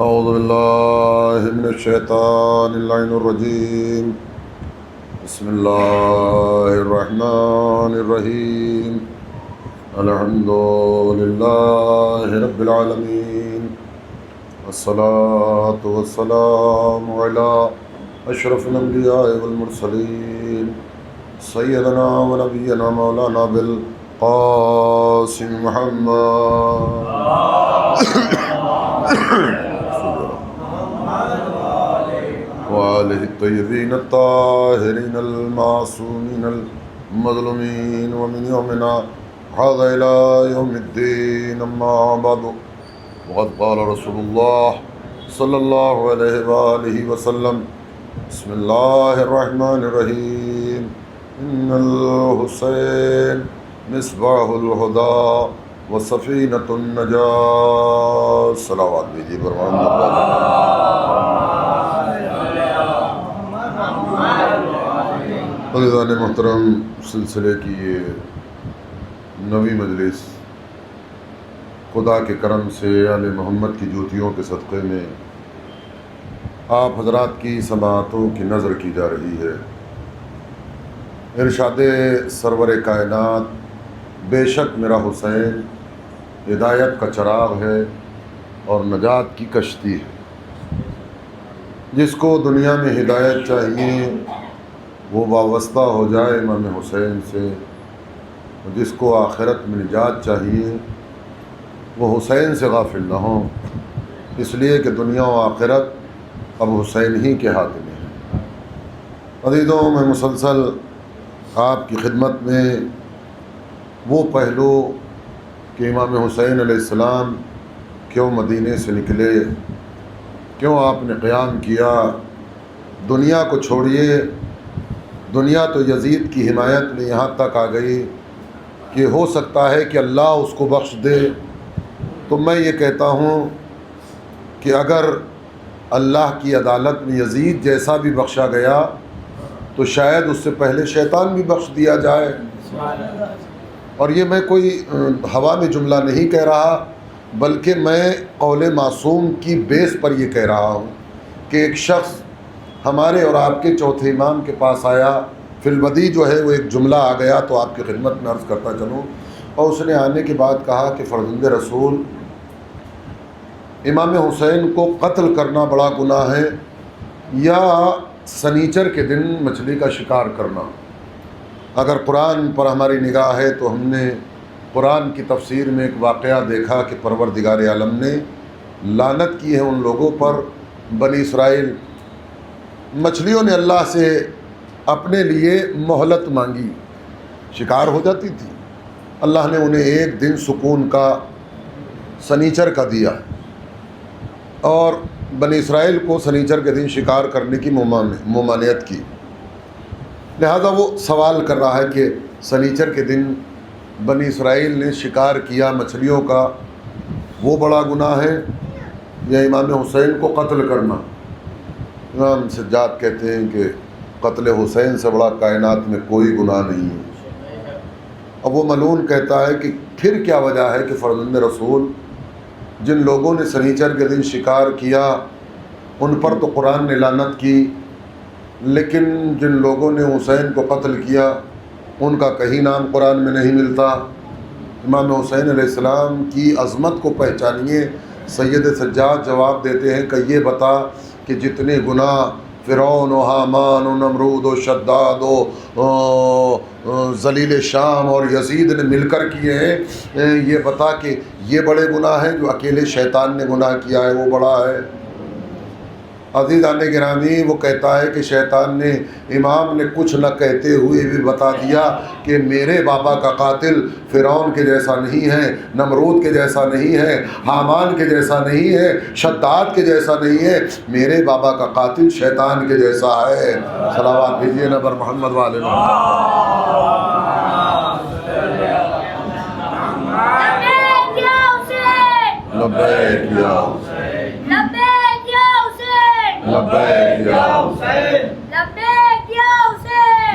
اعوذ باللہ من الشیطان اللعین الرجیم بسم اللہ الرحمن الرحیم الحمد للہ رب العالمین والصلاة والسلام علی اشرف الانبیاء والمرسلین سیدنا و نبینا مولانا بالقاسم محمد وآلہ الطیبین الطاہرین المعصومین المظلومین ومن یومنا هذا إلى يوم الدین اما بعد وقد قال رسول اللہ صلی اللہ علیہ وآلہ وسلم بسم اللہ الرحمن الرحیم ان الحسین مصباح الہدی وسفینۃ النجاة. صلوات دیجیے پر عزیزان محترم، سلسلے کی یہ نویں مجلس خدا کے کرم سے آل محمد کی جوتیوں کے صدقے میں آپ حضرات کی سماعتوں کی نظر کی جا رہی ہے. ارشاد سرور کائنات، بے شک میرا حسین ہدایت کا چراغ ہے اور نجات کی کشتی ہے. جس کو دنیا میں ہدایت چاہیے وہ وابستہ ہو جائے امام حسین سے، جس کو آخرت میں نجات چاہیے وہ حسین سے غافل نہ ہوں، اس لیے کہ دنیا و آخرت اب حسین ہی کے ہاتھ میں ہے. عزیزوں، میں مسلسل آپ کی خدمت میں وہ پہلو کہ امام حسین علیہ السلام کیوں مدینے سے نکلے، کیوں آپ نے قیام کیا، دنیا کو چھوڑیے. دنیا تو یزید کی حمایت میں یہاں تک آ گئی کہ ہو سکتا ہے کہ اللہ اس کو بخش دے. تو میں یہ کہتا ہوں کہ اگر اللہ کی عدالت میں یزید جیسا بھی بخشا گیا تو شاید اس سے پہلے شیطان بھی بخش دیا جائے. اور یہ میں کوئی ہوا میں جملہ نہیں کہہ رہا، بلکہ میں قول معصوم کی بیس پر یہ کہہ رہا ہوں کہ ایک شخص ہمارے اور آپ کے چوتھے امام کے پاس آیا. فی البدی جو ہے وہ ایک جملہ آ گیا تو آپ کی خدمت میں عرض کرتا چلوں. اور اس نے آنے کے بعد کہا کہ فرزند رسول، امام حسین کو قتل کرنا بڑا گناہ ہے یا سنیچر کے دن مچھلی کا شکار کرنا؟ اگر قرآن پر ہماری نگاہ ہے تو ہم نے قرآن کی تفسیر میں ایک واقعہ دیکھا کہ پروردگار عالم نے لعنت کی ہے ان لوگوں پر. بنی اسرائیل مچھلیوں نے اللہ سے اپنے لیے مہلت مانگی، شکار ہو جاتی تھی. اللہ نے انہیں ایک دن سکون کا سنیچر کا دیا اور بنی اسرائیل کو سنیچر کے دن شکار کرنے کی ممانعت کی. لہذا وہ سوال کر رہا ہے کہ سنیچر کے دن بنی اسرائیل نے شکار کیا مچھلیوں کا، وہ بڑا گناہ ہے یا امام حسین کو قتل کرنا؟ امام سجاد کہتے ہیں کہ قتل حسین سے بڑا کائنات میں کوئی گناہ نہیں ہے. اب وہ ملعون کہتا ہے کہ پھر کیا وجہ ہے کہ فرزند رسول جن لوگوں نے سنیچر کے دن شکار کیا ان پر تو قرآن نے لعنت کی، لیکن جن لوگوں نے حسین کو قتل کیا ان کا کہیں نام قرآن میں نہیں ملتا. امام حسین علیہ السلام کی عظمت کو پہچانیے. سید سجاد جواب دیتے ہیں کہ یہ بتا کہ جتنے گناہ فرعون و حامان و نمرود و شداد و ذلیل شام اور یزید نے مل کر کیے ہیں، یہ بتا کہ یہ بڑے گناہ ہیں جو اکیلے شیطان نے گناہ کیا ہے وہ بڑا ہے. عزیزان گرامی، وہ کہتا ہے کہ شیطان نے امام نے کچھ نہ کہتے ہوئے بھی بتا دیا کہ میرے بابا کا قاتل فرعون کے جیسا نہیں ہے، نمرود کے جیسا نہیں ہے، حامان کے جیسا نہیں ہے، شداد کے جیسا نہیں ہے، میرے بابا کا قاتل شیطان کے جیسا ہے. صلوات بھیجیے نبر محمد والے محمد. لبیک یا حسین، لبیک یا حسین، لبیک یا حسین،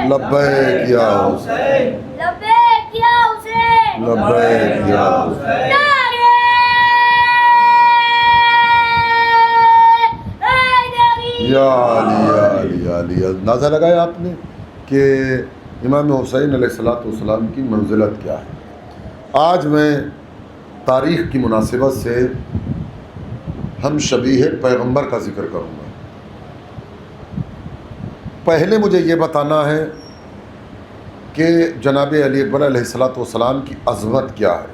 لبیک یا حسین، لبیک یا حسین، لبیک یا حسین. یا علی یا علی یا علی. اندازہ لگایا آپ نے کہ امام حسین علیہ السلام کی منزلت کیا ہے. آج میں تاریخ کی مناسبت سے ہم شبیہ پیغمبر کا ذکر کروں گا. پہلے مجھے یہ بتانا ہے کہ جناب علی اکبر علیہ السلام کی عظمت کیا ہے.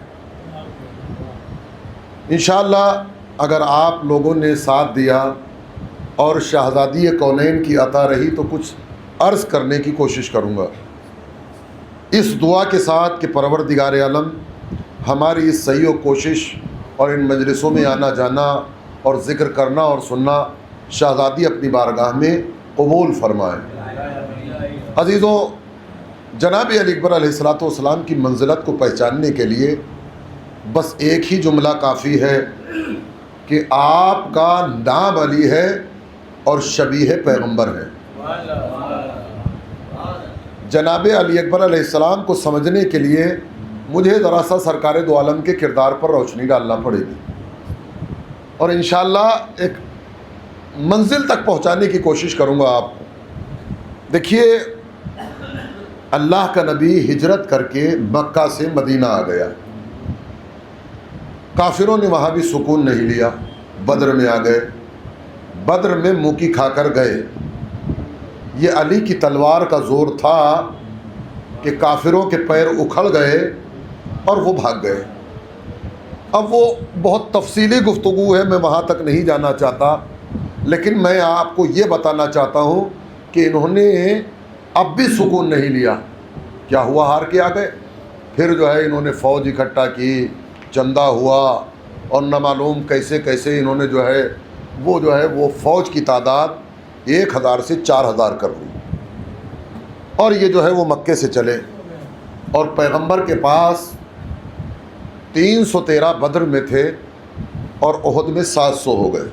انشاءاللہ اگر آپ لوگوں نے ساتھ دیا اور شہزادی کونین کی عطا رہی تو کچھ عرض کرنے کی کوشش کروں گا، اس دعا کے ساتھ کہ پروردگار عالم ہماری اس صحیح و کوشش اور ان مجلسوں میں آنا جانا اور ذکر کرنا اور سننا شہزادی اپنی بارگاہ میں قبول فرمائے. عزیزوں، جناب علی اکبر علیہ السلام کی منزلت کو پہچاننے کے لیے بس ایک ہی جملہ کافی ہے کہ آپ کا نام علی ہے اور شبیہ پیغمبر ہے. جناب علی اکبر علیہ السلام کو سمجھنے کے لیے مجھے ذرا سا سرکار دو عالم کے کردار پر روشنی ڈالنا پڑے گی اور انشاءاللہ ایک منزل تک پہنچانے کی کوشش کروں گا آپ کو. دیکھیے، اللہ کا نبی ہجرت کر کے مکہ سے مدینہ آ گیا. کافروں نے وہاں بھی سکون نہیں لیا، بدر میں آ گئے، بدر میں منہ کی کھا کر گئے. یہ علی کی تلوار کا زور تھا کہ کافروں کے پیر اکھڑ گئے اور وہ بھاگ گئے. اب وہ بہت تفصیلی گفتگو ہے، میں وہاں تک نہیں جانا چاہتا، لیکن میں آپ کو یہ بتانا چاہتا ہوں کہ انہوں نے اب بھی سکون نہیں لیا. کیا ہوا؟ ہار کے آ گئے. پھر جو ہے انہوں نے فوج اکٹھا کی، چندہ ہوا اور نہ معلوم کیسے کیسے انہوں نے جو ہے وہ فوج کی تعداد 1000 سے 4000 کر دی اور یہ جو ہے وہ مکے سے چلے. اور پیغمبر کے پاس 313 بدر میں تھے اور احد میں 700 ہو گئے،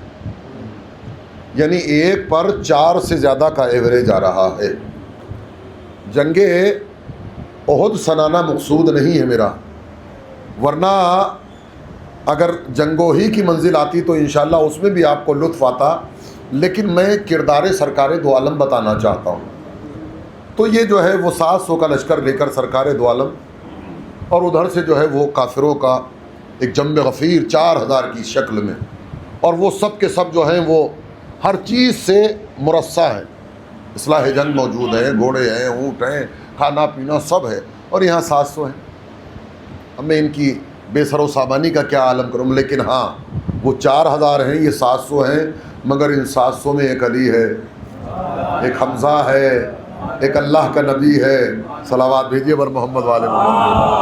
یعنی ایک پر 4 سے زیادہ کا ایوریج آ رہا ہے. جنگ احد سنانا مقصود نہیں ہے میرا، ورنہ اگر جنگوں ہی کی منزل آتی تو انشاءاللہ اس میں بھی آپ کو لطف آتا، لیکن میں کردار سرکار دو عالم بتانا چاہتا ہوں. تو یہ جو ہے وہ 700 کا لشکر لے کر سرکار دو عالم اور ادھر سے جو ہے وہ کافروں کا ایک جنب غفیر 4000 کی شکل میں، اور وہ سب کے سب جو ہیں وہ ہر چیز سے مرصع ہیں. اسلحہ جنگ موجود ہیں، گھوڑے ہیں، اونٹ ہیں، کھانا پینا سب ہے، اور یہاں 700 ہیں. اب میں ان کی بے سر و سامانی کا کیا عالم کروں، لیکن ہاں وہ 4000 ہیں، یہ 700 ہیں، مگر ان 700 میں ایک علی ہے، ایک حمزہ ہے، ایک اللہ کا نبی ہے. صلوات بھیجیے بر محمد والے محمد.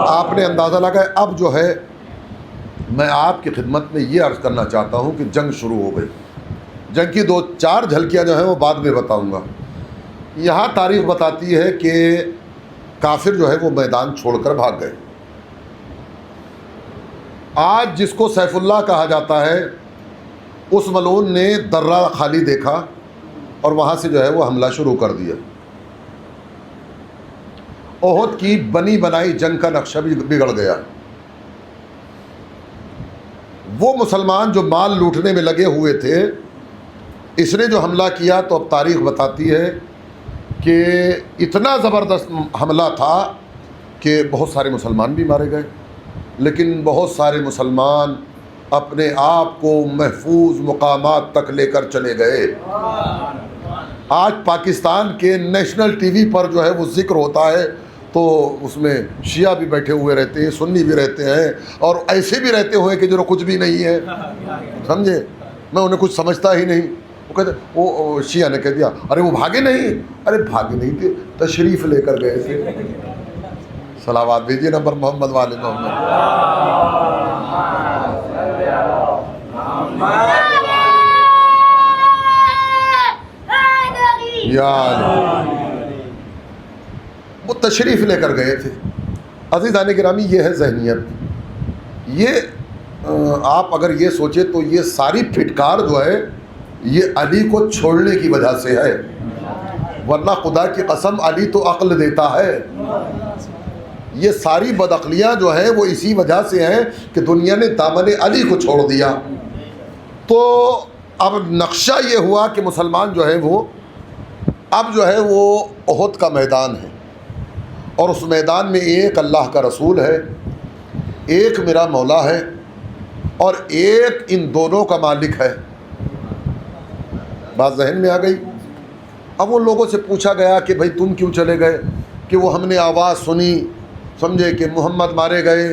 آپ نے اندازہ لگایا. اب جو ہے میں آپ کی خدمت میں یہ عرض کرنا چاہتا ہوں کہ جنگ شروع ہو گئی. جنگ کی 2-4 جھلکیاں جو ہیں وہ بعد میں بتاؤں گا. یہاں تاریخ بتاتی ہے کہ کافر جو ہے وہ میدان چھوڑ کر بھاگ گئے. آج جس کو سیف اللہ کہا جاتا ہے اس ملعون نے درہ خالی دیکھا اور وہاں سے جو ہے وہ حملہ شروع کر دیا. احد کی بنی بنائی جنگ کا نقشہ بھی بگڑ گیا. وہ مسلمان جو مال لوٹنے میں لگے ہوئے تھے، اس نے جو حملہ کیا تو اب تاریخ بتاتی ہے کہ اتنا زبردست حملہ تھا کہ بہت سارے مسلمان بھی مارے گئے، لیکن بہت سارے مسلمان اپنے آپ کو محفوظ مقامات تک لے کر چلے گئے. آج پاکستان کے نیشنل ٹی وی پر جو ہے وہ ذکر ہوتا ہے تو اس میں شیعہ بھی بیٹھے ہوئے رہتے ہیں، سنی بھی رہتے ہیں، اور ایسے بھی رہتے ہوئے کہ جو کچھ بھی نہیں ہے. سمجھے؟ میں انہیں کچھ سمجھتا ہی نہیں. وہ کہتے وہ شیعہ نے کہہ دیا ارے وہ بھاگے نہیں. ارے بھاگے نہیں تھے، تشریف لے کر گئے تھے. صلوات بھیجیے نمبر محمد والے محمد. یا وہ تشریف لے کر گئے تھے. عزیزان گرامی، یہ ہے ذہنیت. یہ آپ اگر یہ سوچے تو یہ ساری پھٹکار جو ہے یہ علی کو چھوڑنے کی وجہ سے ہے. ورنہ خدا کی قسم علی تو عقل دیتا ہے. یہ ساری بدعقلیاں جو ہیں وہ اسی وجہ سے ہیں کہ دنیا نے دامن علی کو چھوڑ دیا. تو اب نقشہ یہ ہوا کہ مسلمان جو ہے وہ اب جو ہے وہ احد کا میدان ہے، اور اس میدان میں ایک اللہ کا رسول ہے، ایک میرا مولا ہے، اور ایک ان دونوں کا مالک ہے. بات ذہن میں آ گئی. اب ان لوگوں سے پوچھا گیا کہ بھائی تم کیوں چلے گئے؟ کہ وہ ہم نے آواز سنی، سمجھے کہ محمد مارے گئے.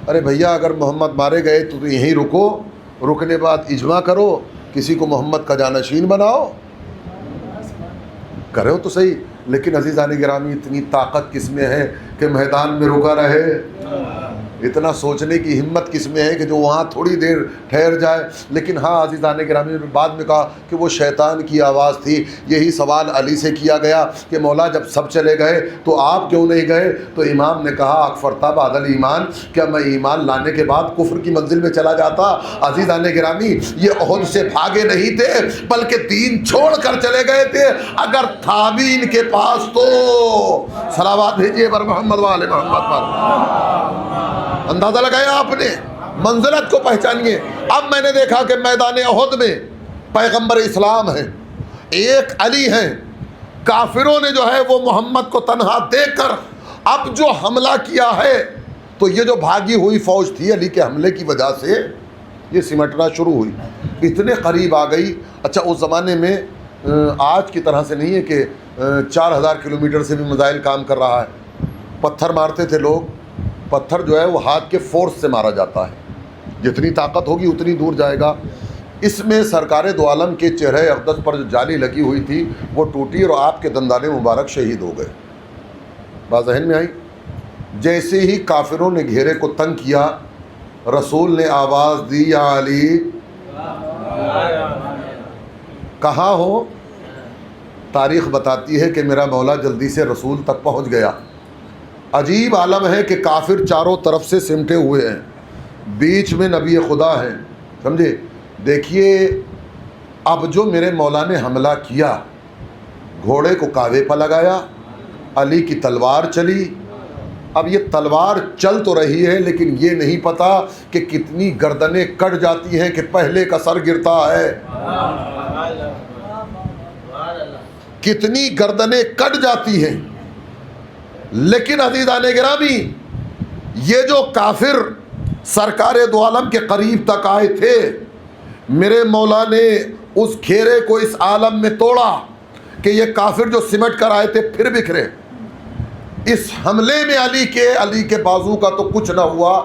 ارے بھیا اگر محمد مارے گئے تو یہیں رکو، رکنے بعد اجماع کرو، کسی کو محمد کا جانشین بناؤ، کرو تو صحیح. لیکن عزیزان گرامی اتنی طاقت کس میں ہے کہ میدان میں رکا رہے؟ اتنا سوچنے کی ہمت کس میں ہے کہ جو وہاں تھوڑی دیر ٹھہر جائے؟ لیکن ہاں عزیزان گرامی نے بعد میں کہا کہ وہ شیطان کی آواز تھی. یہی سوال علی سے کیا گیا کہ مولا جب سب چلے گئے تو آپ کیوں نہیں گئے؟ تو امام نے کہا اکفرتا بعد الایمان، کیا میں ایمان لانے کے بعد کفر کی منزل میں چلا جاتا؟ عزیزان گرامی یہ احد سے بھاگے نہیں تھے بلکہ دین چھوڑ کر چلے گئے تھے. اگر تھا بھی ان کے پاس تو صلوات بھیجیے بر محمد والے محمد پر. اندازہ لگایا آپ نے، منزلت کو پہچانیے. اب میں نے دیکھا کہ میدان احد میں پیغمبر اسلام ہیں، ایک علی ہیں. کافروں نے جو ہے وہ محمد کو تنہا دیکھ کر اب جو حملہ کیا ہے، تو یہ جو بھاگی ہوئی فوج تھی علی کے حملے کی وجہ سے یہ سمٹنا شروع ہوئی، اتنے قریب آ گئی. اچھا اس زمانے میں آج کی طرح سے نہیں ہے کہ 4000 کلومیٹر سے بھی میزائل کام کر رہا ہے. پتھر مارتے تھے لوگ، پتھر جو ہے وہ ہاتھ کے فورس سے مارا جاتا ہے، جتنی طاقت ہوگی اتنی دور جائے گا. اس میں سرکار دو عالم کے چہرہ اقدس پر جو جالی لگی ہوئی تھی وہ ٹوٹی اور آپ کے دندان مبارک شہید ہو گئے. بات ذہن میں آئی. جیسے ہی کافروں نے گھیرے کو تنگ کیا، رسول نے آواز دی یا علی کہاں ہو؟ تاریخ بتاتی ہے کہ میرا مولا جلدی سے رسول تک پہنچ گیا. عجیب عالم ہے کہ کافر چاروں طرف سے سمٹے ہوئے ہیں، بیچ میں نبی خدا ہیں، سمجھے. دیکھیے اب جو میرے مولا نے حملہ کیا، گھوڑے کو کاوے پہ لگایا، علی کی تلوار چلی. اب یہ تلوار چل تو رہی ہے لیکن یہ نہیں پتا کہ کتنی گردنیں کٹ جاتی ہیں کہ پہلے کا سر گرتا ہے، کتنی گردنیں کٹ جاتی ہیں. لیکن عزیزان گرامی یہ جو کافر سرکار دو عالم کے قریب تک آئے تھے، میرے مولا نے اس گھیرے کو اس عالم میں توڑا کہ یہ کافر جو سمٹ کر آئے تھے پھر بکھرے. اس حملے میں علی کے بازو کا تو کچھ نہ ہوا،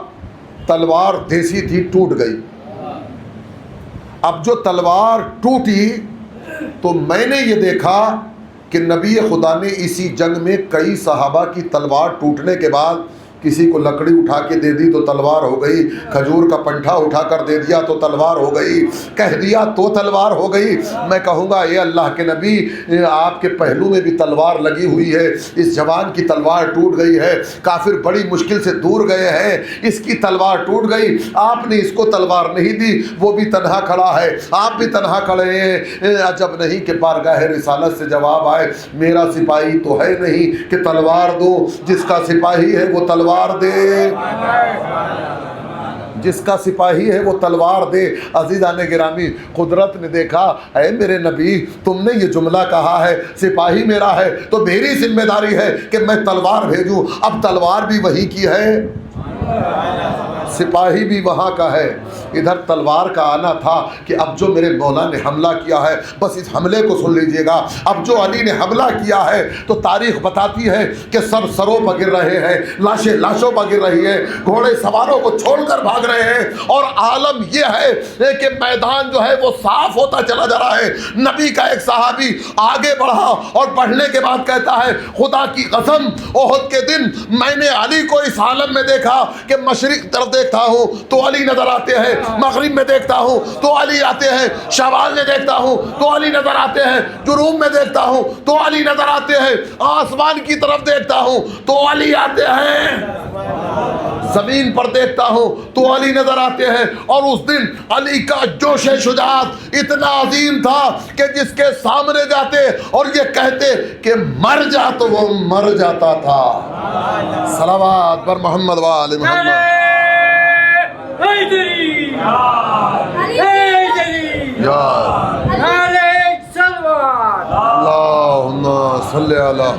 تلوار دیسی تھی ٹوٹ گئی. اب جو تلوار ٹوٹی تو میں نے یہ دیکھا کہ نبی خدا نے اسی جنگ میں کئی صحابہ کی تلوار ٹوٹنے کے بعد کسی کو لکڑی اٹھا کے دے دی تو تلوار ہو گئی، کھجور کا پنٹھا اٹھا کر دے دیا تو تلوار ہو گئی، کہہ دیا تو تلوار ہو گئی. میں کہوں گا اے اللہ کے نبی آپ کے پہلو میں بھی تلوار لگی ہوئی ہے، اس جوان کی تلوار ٹوٹ گئی ہے، کافر بڑی مشکل سے دور گئے ہیں، اس کی تلوار ٹوٹ گئی، آپ نے اس کو تلوار نہیں دی، وہ بھی تنہا کھڑا ہے، آپ بھی تنہا کھڑے ہیں. عجب نہیں کہ بارگاہ رسالت سے جواب آئے میرا سپاہی تو ہے نہیں کہ تلوار دو، جس کا سپاہی ہے وہ تلوار دے، جس کا سپاہی ہے وہ تلوار دے. عزیزان گرامی قدرت نے دیکھا اے میرے نبی تم نے یہ جملہ کہا ہے سپاہی میرا ہے تو میری ذمہ داری ہے کہ میں تلوار بھیجوں. اب تلوار بھی وہی کی ہے، سپاہی بھی وہاں کا ہے. ادھر تلوار کا آنا تھا کہ اب جو میرے مولا نے حملہ کیا ہے، بس اس حملے کو سن لیجئے گا. اب جو علی نے حملہ کیا ہے تو تاریخ بتاتی ہے کہ سر سروں پر گر رہے ہیں، لاشیں لاشوں پر گر رہی ہیں، گھوڑے سواروں کو چھوڑ کر بھاگ رہے ہیں، اور عالم یہ ہے کہ میدان جو ہے وہ صاف ہوتا چلا جا رہا ہے. نبی کا ایک صحابی آگے بڑھا اور بڑھنے کے بعد کہتا ہے خدا کی قسم احد کے دن میں نے علی کو اس عالم میں دیکھا کہ مشرق طرف دیکھتا ہوں تو علی نظر آتے ہیں، مغرب میں دیکھتا ہوں تو علی آتے ہیں، شمال میں دیکھتا ہوں تو علی نظر آتے ہیں، جنوب میں دیکھتا ہوں تو علی نظر آتے ہیں، آسمان کی طرف دیکھتا ہوں تو علی آتے ہیں، زمین پر دیکھتا ہوں تو علی نظر آتے ہیں۔ اور اس دن علی کا جوش شجاعت اتنا عظیم تھا کہ جس کے سامنے جاتے اور یہ کہتے کہ مر جا تو وہ مر جاتا تھا۔ صلوات پر محمد و آل محمد۔ اللہم صلی علی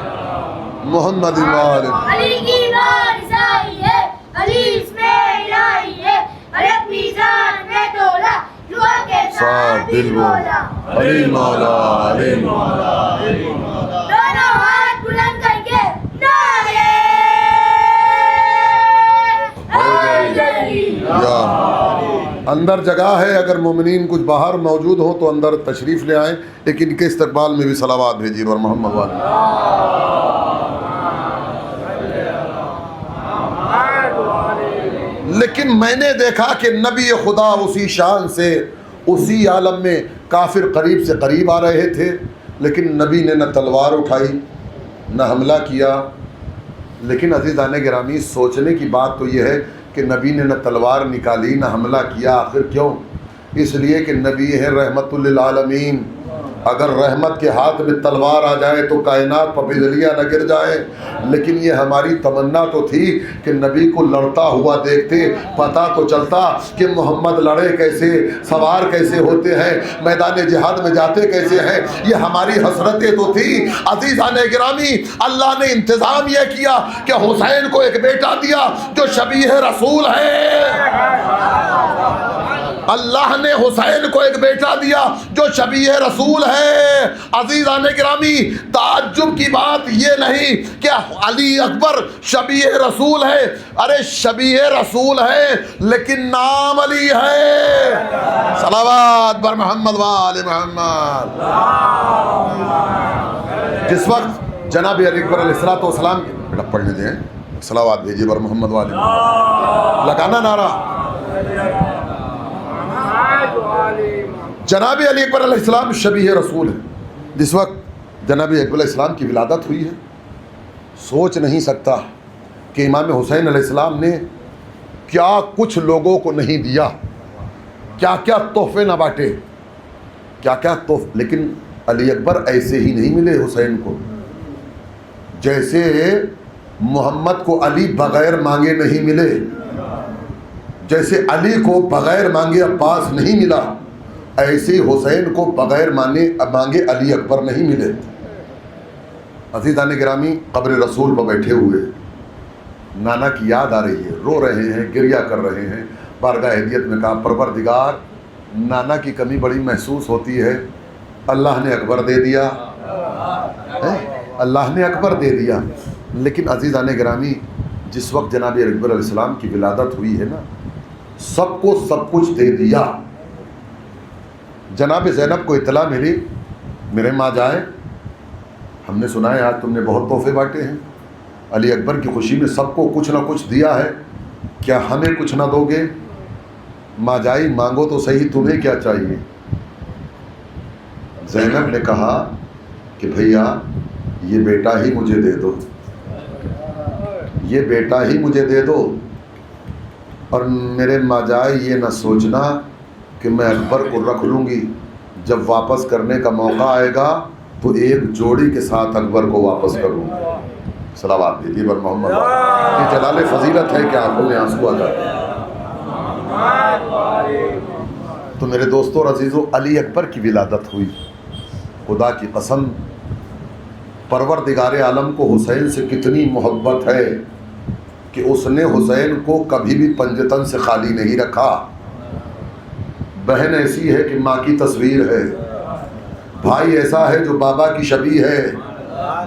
محمد و آل محمد۔ علی کی وارث آئی ہے، علی اس میں الہی ہے، ہر ایک میزان میں تولا، دعا کے ساتھ دل بولا، علی مولا علی مولا علی مولا۔ دونوں ہاتھ بلند کر کے نعرے حیدری۔ یا اندر جگہ ہے، اگر مومنین کچھ باہر موجود ہوں تو اندر تشریف لے آئیں، لیکن ان کے استقبال میں بھی صلوات بھیجیے اور محمد والے۔ لیکن میں نے دیکھا کہ نبی خدا اسی شان سے اسی عالم میں کافر قریب سے قریب آ رہے تھے، لیکن نبی نے نہ تلوار اٹھائی نہ حملہ کیا۔ لیکن عزیزان گرامی، سوچنے کی بات تو یہ ہے کہ نبی نے نہ تلوار نکالی نہ حملہ کیا، آخر کیوں؟ اس لیے کہ نبی ہے رحمت للعالمین۔ اگر رحمت کے ہاتھ میں تلوار آ جائے تو کائنات پپیدلیاں نہ گر جائیں، لیکن یہ ہماری تمنا تو تھی کہ نبی کو لڑتا ہوا دیکھتے، پتہ تو چلتا کہ محمد لڑے کیسے، سوار کیسے ہوتے ہیں، میدان جہاد میں جاتے کیسے ہیں، یہ ہماری حسرتیں تو تھی۔ عزیزان گرامی، اللہ نے انتظام یہ کیا کہ حسین کو ایک بیٹا دیا جو شبیہ رسول ہے۔ اللہ نے حسین کو ایک بیٹا دیا جو شبیہ رسول ہے۔ عزیزان گرامی، تعجب کی بات یہ نہیں کہ علی اکبر شبیہ رسول ہے، ارے شبیہ رسول ہے لیکن نام علی ہے۔ صلوات بر محمد و آل محمد۔ جس وقت جناب علی اکبر علیہ السلام کے بیٹا پڑھنے دیں، صلوات بھیجیے بر محمد و آل محمد، لگانا نعرہ۔ جناب علی اکبر علیہ السلام شبیہ رسول ہے۔ جس وقت جناب اکبر علیہ السلام کی ولادت ہوئی ہے، سوچ نہیں سکتا کہ امام حسین علیہ السلام نے کیا کچھ لوگوں کو نہیں دیا، کیا کیا تحفے نہ بانٹے، کیا کیا تحفے۔ لیکن علی اکبر ایسے ہی نہیں ملے حسین کو، جیسے محمد کو علی بغیر مانگے نہیں ملے، جیسے علی کو بغیر مانگے عباس نہیں ملا، ایسے حسین کو بغیر مانگے علی اکبر نہیں ملے۔ عزیزان گرامی، قبر رسول پر بیٹھے ہوئے نانا کی یاد آ رہی ہے، رو رہے ہیں، گریہ کر رہے ہیں۔ بارگاہ ہدیت میں کہا پروردگار، نانا کی کمی بڑی محسوس ہوتی ہے، اللہ نے اکبر دے دیا، اللہ نے اکبر دے دیا۔ لیکن عزیزان گرامی، جس وقت جناب اکبر علیہ السلام کی ولادت ہوئی ہے نا، سب کو سب کچھ دے دیا۔ جناب زینب کو اطلاع ملی، میرے ماں جائے، ہم نے سنا ہے آج تم نے بہت تحفے بانٹے ہیں، علی اکبر کی خوشی میں سب کو کچھ نہ کچھ دیا ہے، کیا ہمیں کچھ نہ دو گے؟ ماں جائی، مانگو تو صحیح، تمہیں کیا چاہیے؟ زینب نے کہا کہ بھیا یہ بیٹا ہی مجھے دے دو، یہ بیٹا ہی مجھے دے دو، اور میرے ماں جائے یہ نہ سوچنا کہ میں اکبر کو رکھ لوں گی، جب واپس کرنے کا موقع آئے گا تو ایک جوڑی کے ساتھ اکبر کو واپس کروں گا۔ صلوات بھیجیے بر محمد۔ یہ جلال فضیلت ہے کہ آنکھوں میں آنسو آ جاتے ہیں۔ تو میرے دوستو اور عزیزو، علی اکبر کی ولادت ہوئی، خدا کی قسم پروردگار عالم کو حسین سے کتنی محبت ہے کہ اس نے حسین کو کبھی بھی پنجتن سے خالی نہیں رکھا۔ بہن ایسی ہے کہ ماں کی تصویر ہے، بھائی ایسا ہے جو بابا کی شبیہ ہے،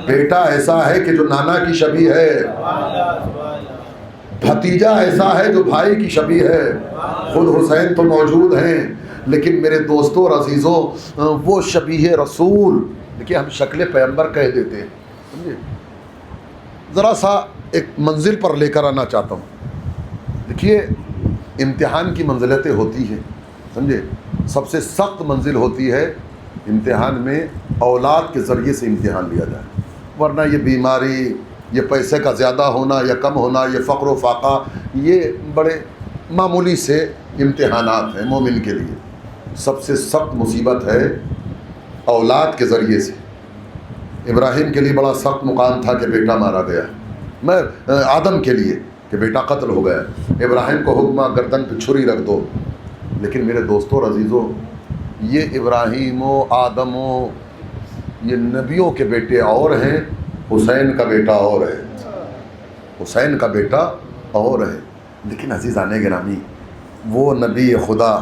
بیٹا ایسا ہے کہ جو نانا کی شبیہ ہے، بھتیجا ایسا ہے جو بھائی کی شبیہ ہے۔ خود حسین تو موجود ہیں، لیکن میرے دوستوں اور عزیزوں، وہ شبیہ رسول، دیکھیے ہم شکل پیغمبر کہہ دیتے ہیں، سمجھے؟ ذرا سا ایک منزل پر لے کر آنا چاہتا ہوں۔ دیکھیے امتحان کی منزلتیں ہوتی ہیں، سمجھے؟ سب سے سخت منزل ہوتی ہے امتحان میں اولاد کے ذریعے سے امتحان لیا جائے، ورنہ یہ بیماری، یہ پیسے کا زیادہ ہونا یا کم ہونا، یہ فقر و فاقہ، یہ بڑے معمولی سے امتحانات ہیں مومن کے لیے۔ سب سے سخت مصیبت ہے اولاد کے ذریعے سے۔ ابراہیم کے لیے بڑا سخت مقام تھا کہ بیٹا مارا گیا، میں آدم کے لیے کہ بیٹا قتل ہو گیا، ابراہیم کو حکم گردن پہ چھری رکھ دو۔ لیکن میرے دوستوں اور عزیزوں، یہ ابراہیم و آدم و یہ نبیوں کے بیٹے اور ہیں، حسین کا بیٹا اور ہے، حسین کا بیٹا اور ہے۔ لیکن عزیزان گرامی، وہ نبی خدا،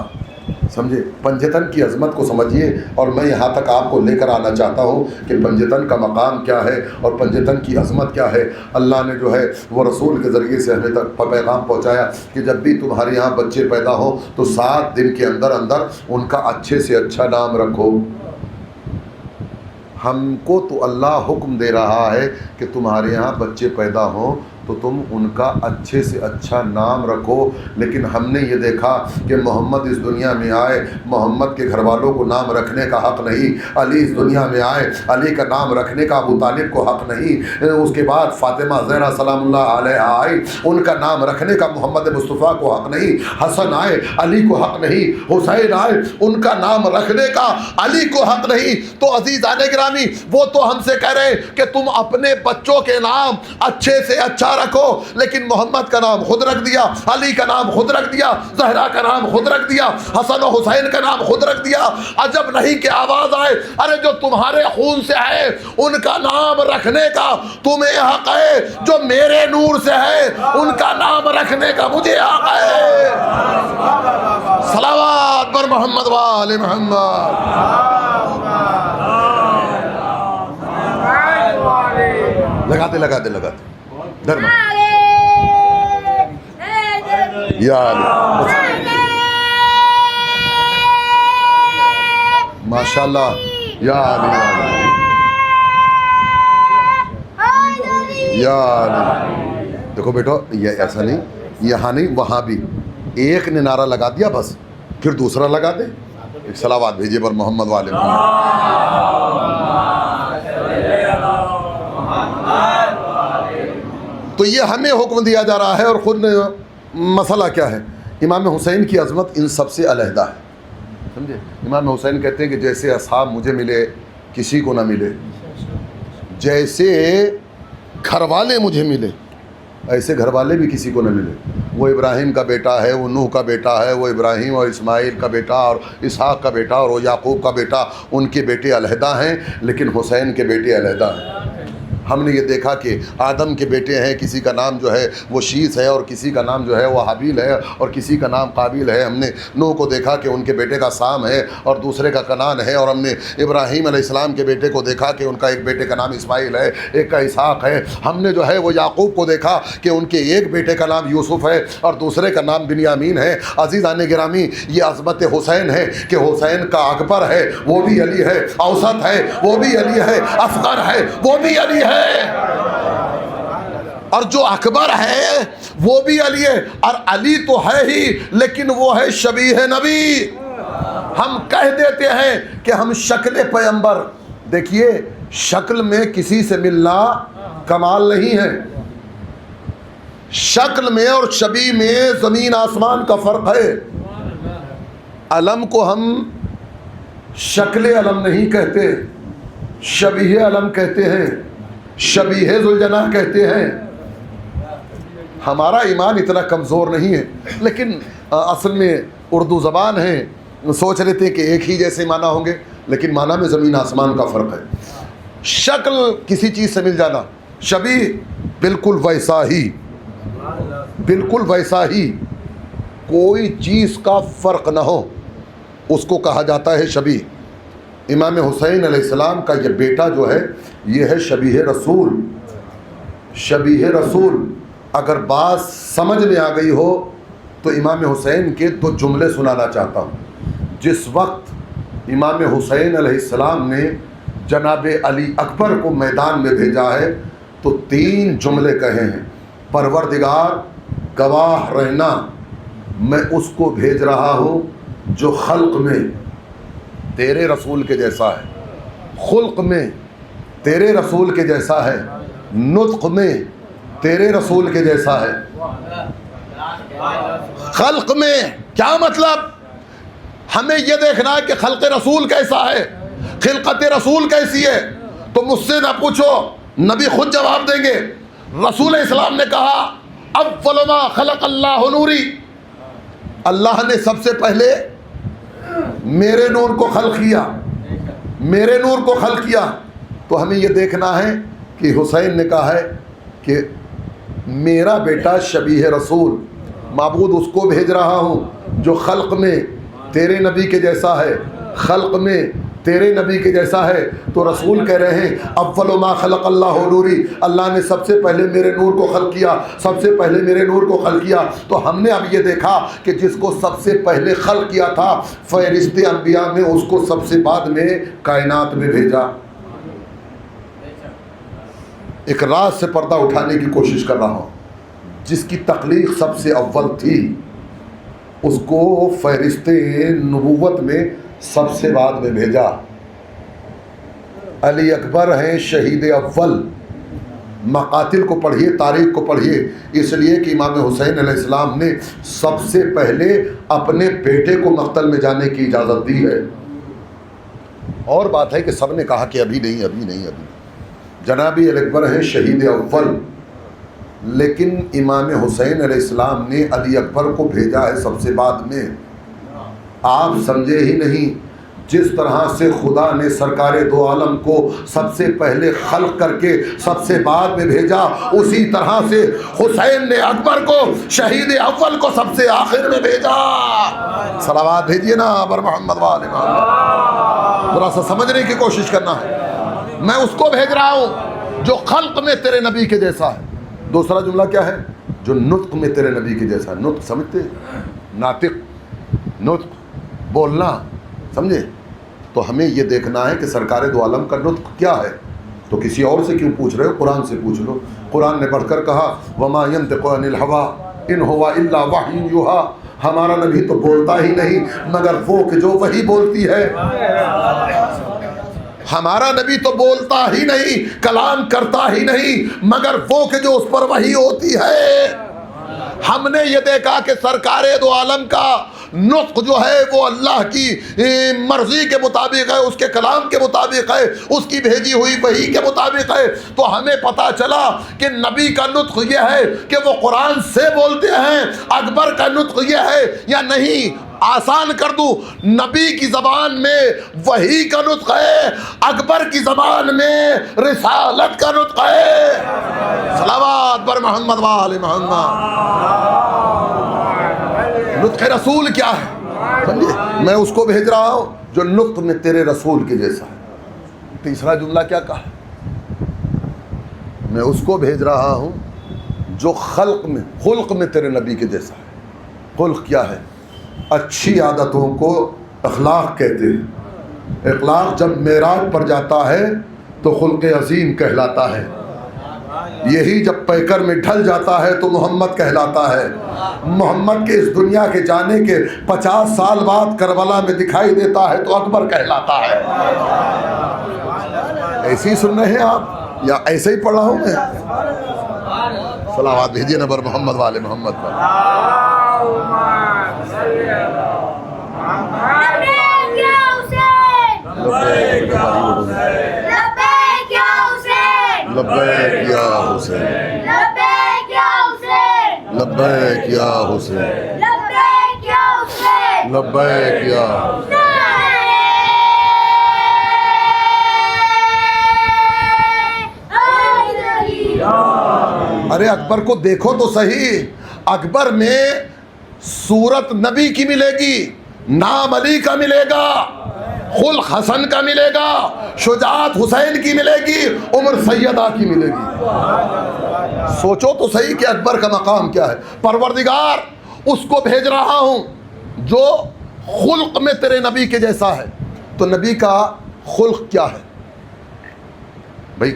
سمجھے، پنجتن کی عظمت کو سمجھیے، اور میں یہاں تک آپ کو لے کر آنا چاہتا ہوں کہ پنجتن کا مقام کیا ہے اور پنجتن کی عظمت کیا ہے۔ اللہ نے جو ہے وہ رسول کے ذریعے سے ہمیں تک پیغام پہنچایا کہ جب بھی تمہارے یہاں بچے پیدا ہوں تو 7 دن کے اندر اندر ان کا اچھے سے اچھا نام رکھو۔ ہم کو تو اللہ حکم دے رہا ہے کہ تمہارے یہاں بچے پیدا ہوں تو تم ان کا اچھے سے اچھا نام رکھو، لیکن ہم نے یہ دیکھا کہ محمد اس دنیا میں آئے، محمد کے گھر والوں کو نام رکھنے کا حق نہیں، علی اس دنیا میں آئے، علی کا نام رکھنے کا ابو طالب کو حق نہیں، اس کے بعد فاطمہ زہرا سلام اللہ علیہا آئی، ان کا نام رکھنے کا محمد مصطفیٰ کو حق نہیں، حسن آئے علی کو حق نہیں، حسین آئے ان کا نام رکھنے کا علی کو حق نہیں۔ تو عزیزان گرامی، وہ تو ہم سے کہہ رہے کہ تم اپنے بچوں کے نام اچھے سے اچھا رکھو، لیکن محمد کا نام خود رکھ دیا، علی کا نام خود رکھ دیا، زہرا کا نام خود رکھ دیا، حسن و حسین کا نام خود رکھ دیا۔ عجب نہیں کہ آواز آئے، ارے جو تمہارے خون سے ہے ان کا نام رکھنے کا تمہیں حق ہے، جو میرے نور سے ہے ان کا نام رکھنے کا مجھے حق ہے۔ صلوات بر محمد و آل محمد۔ لگاتے دھرم یا ماشاء اللہ یا دیکھو بیٹو، یہ ایسا نہیں، یہاں نہیں وہاں بھی ایک نے نعرہ لگا دیا بس، پھر دوسرا لگا دے۔ ایک صلوات بھیجیے پر محمد والے تو یہ ہمیں حکم دیا جا رہا ہے، اور خود مسئلہ کیا ہے؟ امام حسین کی عظمت ان سب سے علیحدہ ہے، سمجھے؟ امام حسین کہتے ہیں کہ جیسے اصحاب مجھے ملے کسی کو نہ ملے، جیسے گھر والے مجھے ملے ایسے گھر والے بھی کسی کو نہ ملے۔ وہ ابراہیم کا بیٹا ہے، وہ نوح کا بیٹا ہے، وہ ابراہیم اور اسماعیل کا بیٹا اور اسحاق کا بیٹا اور وہ یعقوب کا بیٹا، ان کے بیٹے علیحدہ ہیں، لیکن حسین کے بیٹے علیحدہ ہیں۔ ہم نے یہ دیکھا کہ آدم کے بیٹے ہیں، کسی کا نام جو ہے وہ شیس ہے، اور کسی کا نام جو ہے وہ حابیل ہے، اور کسی کا نام قابیل ہے۔ ہم نے نوح کو دیکھا کہ ان کے بیٹے کا سام ہے اور دوسرے کا کنان ہے، اور ہم نے ابراہیم علیہ السلام کے بیٹے کو دیکھا کہ ان کا ایک بیٹے کا نام اسماعیل ہے، ایک کا اسحاق ہے۔ ہم نے جو ہے وہ یعقوب کو دیکھا کہ ان کے ایک بیٹے کا نام یوسف ہے اور دوسرے کا نام بنیامین ہے۔ عزیزان گرامی، یہ عظمت حسین ہے کہ حسین کا اکبر ہے وہ بھی علی ہے، اوسط ہے وہ بھی علی ہے، اصغر ہے وہ بھی علی ہے، اور جو اکبر ہے وہ بھی علی ہے، اور علی تو ہے ہی لیکن وہ ہے شبیہ نبی۔ ہم کہہ دیتے ہیں کہ ہم شکل پیغمبر، دیکھیے شکل میں کسی سے ملنا کمال نہیں ہے، شکل میں اور شبیہ میں زمین آسمان کا فرق ہے۔ علم کو ہم شکل علم نہیں کہتے، شبیہ علم کہتے ہیں، شبیہ ذوالجناح کہتے ہیں۔ ہمارا ایمان اتنا کمزور نہیں ہے، لیکن اصل میں اردو زبان ہے، سوچ رہے تھے کہ ایک ہی جیسے معنی ہوں گے، لیکن معنی میں زمین آسمان کا فرق ہے۔ شکل کسی چیز سے مل جانا، شبیہ بالکل ویسا ہی، بالکل ویسا ہی، کوئی چیز کا فرق نہ ہو، اس کو کہا جاتا ہے شبیہ۔ امام حسین علیہ السلام کا یہ بیٹا جو ہے یہ ہے شبیہ رسول، شبیہ رسول۔ اگر بات سمجھ میں آ گئی ہو تو امام حسین کے 2 جملے سنانا چاہتا ہوں۔ جس وقت امام حسین علیہ السلام نے جناب علی اکبر کو میدان میں بھیجا ہے تو 3 جملے کہے ہیں: پروردگار گواہ رہنا میں اس کو بھیج رہا ہوں جو خلق میں تیرے رسول کے جیسا ہے، خلق میں تیرے رسول کے جیسا ہے، نطق میں تیرے رسول کے جیسا ہے۔ خلق میں کیا مطلب؟ ہمیں یہ دیکھنا ہے کہ خلق رسول کیسا ہے، خلقت رسول کیسی ہے۔ تو مجھ سے نہ پوچھو، نبی خود جواب دیں گے۔ رسول اسلام نے کہا اول ما خلق اللہ نوری، اللہ نے سب سے پہلے میرے نور کو خلق کیا، میرے نور کو خلق کیا۔ تو ہمیں یہ دیکھنا ہے کہ حسین نے کہا ہے کہ میرا بیٹا شبیہ رسول، معبود اس کو بھیج رہا ہوں جو خلق میں تیرے نبی کے جیسا ہے، خلق میں تیرے نبی کے جیسا ہے۔ تو رسول کہہ رہے ہیں اول ما خلق اللہ نوری، اللہ نے سب سے پہلے میرے نور کو خلق کیا، سب سے پہلے میرے نور کو خلق کیا۔ تو ہم نے اب یہ دیکھا کہ جس کو سب سے پہلے خلق کیا تھا فہرست انبیاء میں، اس کو سب سے بعد میں کائنات میں بھیجا۔ ایک راز سے پردہ اٹھانے کی کوشش کر رہا ہوں، جس کی تخلیق سب سے اول تھی اس کو فہرست نبوت میں سب سے بعد میں بھیجا۔ علی اکبر ہیں شہید اول۔ مقاتل کو پڑھیے، تاریخ کو پڑھیے، اس لیے کہ امام حسین علیہ السلام نے سب سے پہلے اپنے بیٹے کو مقتل میں جانے کی اجازت دی ہے۔ اور بات ہے کہ سب نے کہا کہ ابھی نہیں ابھی نہیں ابھی۔ جناب علی اکبر ہیں شہید اول، لیکن امام حسین علیہ السلام نے علی اکبر کو بھیجا ہے سب سے بعد میں۔ آپ سمجھے ہی نہیں، جس طرح سے خدا نے سرکار دو عالم کو سب سے پہلے خلق کر کے سب سے بعد میں بھیجا، اسی طرح سے حسین نے اکبر کو شہید اول کو سب سے آخر میں بھیجا۔ صلوات بھیجیے نا بر محمد والے محمد۔ ذرا سا سمجھنے کی کوشش کرنا ہے، میں اس کو بھیج رہا ہوں جو خلق میں تیرے نبی کے جیسا ہے۔ دوسرا جملہ کیا ہے؟ جو نطق میں تیرے نبی کے جیسا ہے۔ نطق سمجھتے؟ ناطق، نطق بولنا، سمجھے؟ تو ہمیں یہ دیکھنا ہے کہ سرکار دو عالم کا نطق کیا ہے۔ تو کسی اور سے کیوں پوچھ رہے ہو؟ قرآن سے پوچھ لو۔ قرآن نے بڑھ کر کہا وما ينطق عن الهوى ان هو الا وحی یوحی، ہمارا نبی تو بولتا ہی نہیں مگر وہ کہ جو وحی بولتی ہے۔ ہمارا نبی تو بولتا ہی نہیں، کلام کرتا ہی نہیں مگر وہ کہ جو اس پر وحی ہوتی ہے۔ ہم نے یہ دیکھا کہ سرکار دو عالم کا نطق جو ہے وہ اللہ کی مرضی کے مطابق ہے، اس کے کلام کے مطابق ہے، اس کی بھیجی ہوئی وحی کے مطابق ہے۔ تو ہمیں پتا چلا کہ نبی کا نطق یہ ہے کہ وہ قرآن سے بولتے ہیں۔ اکبر کا نطق یہ ہے یا نہیں؟ آسان کر دوں، نبی کی زبان میں وحی کا نطق ہے، اکبر کی زبان میں رسالت کا نطق ہے۔ صلوات بر محمد وآل محمد۔ نطق رسول کیا ہے؟ سمجھے؟ میں اس کو بھیج رہا ہوں جو نطق میں تیرے رسول کے جیسا ہے۔ تیسرا جملہ کیا کہا؟ میں اس کو بھیج رہا ہوں جو خلق میں تیرے نبی کے جیسا ہے۔ خلق کیا ہے؟ اچھی عادتوں کو اخلاق کہتے ہیں۔ اخلاق جب معراج پر جاتا ہے تو خلق عظیم کہلاتا ہے، یہی جب پیکر میں ڈھل جاتا ہے تو محمد کہلاتا ہے۔ محمد کے اس دنیا کے جانے کے 50 سال بعد کربلا میں دکھائی دیتا ہے تو اکبر کہلاتا ہے۔ ایسے ہی سن رہے ہیں آپ یا ایسے ہی پڑھ رہا ہوں میں؟ صلوات بھیجیے نبر محمد والے محمد پر۔ لبیک یا حسین، لبیک لبیک یا حسین، لبیک یا حسین، لبیک یا حسین، لبیک یا حسین، لبیک یا حسین، لبیک یا ارے اکبر کو دیکھو تو صحیح، اکبر میں صورت نبی کی ملے گی، نام علی کا ملے گا، خلق حسن کا ملے گا، شجاعت حسین کی ملے گی، عمر سیدہ کی ملے گی۔ سوچو تو صحیح کہ اکبر کا مقام کیا ہے۔ پروردگار اس کو بھیج رہا ہوں جو خلق میں تیرے نبی کے جیسا ہے۔ تو نبی کا خلق کیا ہے بھائی؟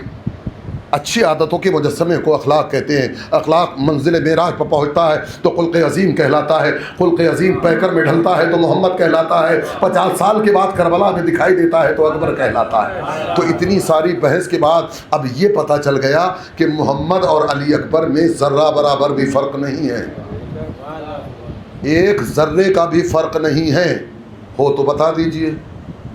اچھی عادتوں کے مجسمے کو اخلاق کہتے ہیں. اخلاق منزل معراج پر پہنچتا ہے تو خلق عظیم کہلاتا ہے. خلق عظیم پیکر میں ڈھلتا ہے تو محمد کہلاتا ہے. 50 سال کے بعد کربلا میں دکھائی دیتا ہے تو اکبر کہلاتا ہے. تو اتنی ساری بحث کے بعد اب یہ پتہ چل گیا کہ محمد اور علی اکبر میں ذرہ برابر بھی فرق نہیں ہے, ایک ذرے کا بھی فرق نہیں ہے. ہو تو بتا دیجئے,